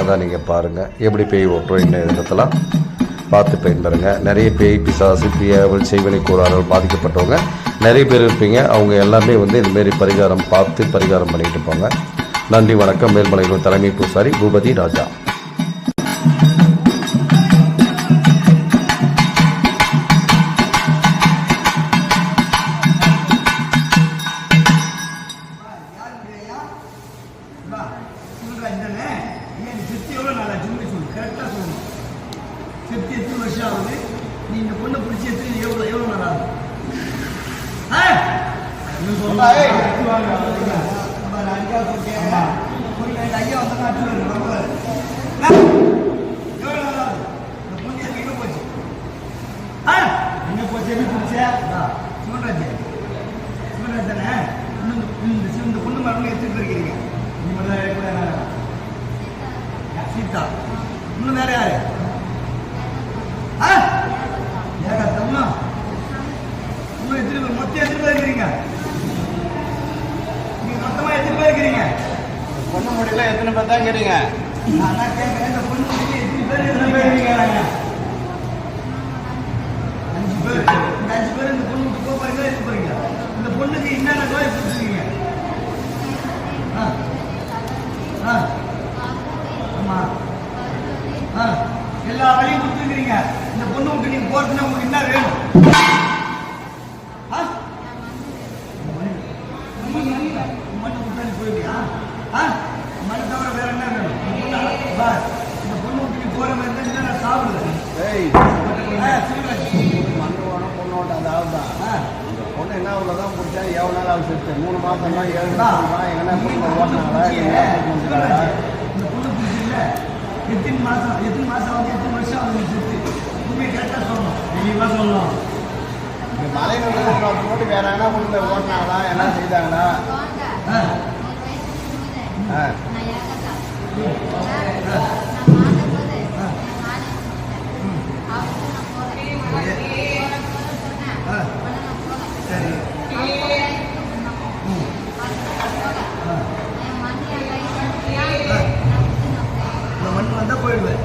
அதான் நீங்கள் பாருங்கள் எப்படி பேய் ஓட்டுறோம் என்ன இடத்தெல்லாம் பார்த்து பயன்பெறுங்க. நிறைய பேய் பிசாசு பியாவல் செய்வனை கூறார்கள் பாதிக்கப்பட்டவங்க நிறைய பேர் இருப்பீங்க. அவங்க எல்லாமே இதுமாரி பரிகாரம் பார்த்து பரிகாரம் பண்ணிட்டு போங்க. நன்றி, வணக்கம். மேல்மலையூர் தலைமை பூசாரி பூபதி ராஜா. எத்தனை வருஷம் ஆகுது? நீ இந்த பொண்ணை பிடிச்சி எவ்வளவு நாள் ஆகுது? ஐயா எங்க போச்சு எப்படி பிடிச்ச சிவராஜ் சிவராஜ் தானே? இந்த பொண்ணு மரபு எடுத்துட்டு இருக்கிறீங்க. நீ மட்டும் சீதா, இன்னும் வேற யாரு? மொத்தம் எத்தனை பேர் இருக்கிறீங்க? நீங்க மொத்தமா எத்தனை பேர் இருக்கிறீங்க? பொண்ணு முடியல எத்தனை பேர் தான் கேட்டீங்க? நான் கேட்கிறேன், இந்த பொண்ணு முடியல எத்தனை பேர் இருக்கிறீங்க? 5 பேர். இந்த 5 பேர் இந்த பொண்ணு விட்டு போக போறீங்களா இருக்க போறீங்களா? இந்த பொண்ணுக்கு என்னென்ன நோய் கொடுத்துருக்கீங்க? ஆமா, எல்லா வழியும் கொடுத்துருக்கிறீங்க. இந்த பொண்ணு விட்டு நீங்க போறதுன்னா உங்களுக்கு என்ன வேணும்? போயிட்டியா? மண்ணை தவிர வேற என்ன வேணும்? இந்த பொண்ணு விட்டு நீ போற மாதிரி இருந்தா என்ன சாப்பிடுது? மண்ணு வேணும் பொண்ணு ஓட்ட அது ஆகுதான். இந்த பொண்ணு என்ன அவ்வளோதான் பிடிச்சா எவ்வளோ நாள் ஆகுது செத்து 3 மாதம் தான் 7 மாதம் எங்கன்னா பொண்ணு ஓட்டினாங்களா? இந்த பொண்ணு பிடிச்சில்ல எத்தனை மாசம் எத்தனை வருஷம் ஆகுது செத்து? உண்மையை கரெக்டாக சொல்லணும், தெளிவாக சொல்லணும். இந்த மலைகள் போட்டு வேற என்ன பொண்ணு ஓட்டினாங்களா? என்ன செய்தாங்களா? மண் வந்தா போயிடுவேன்.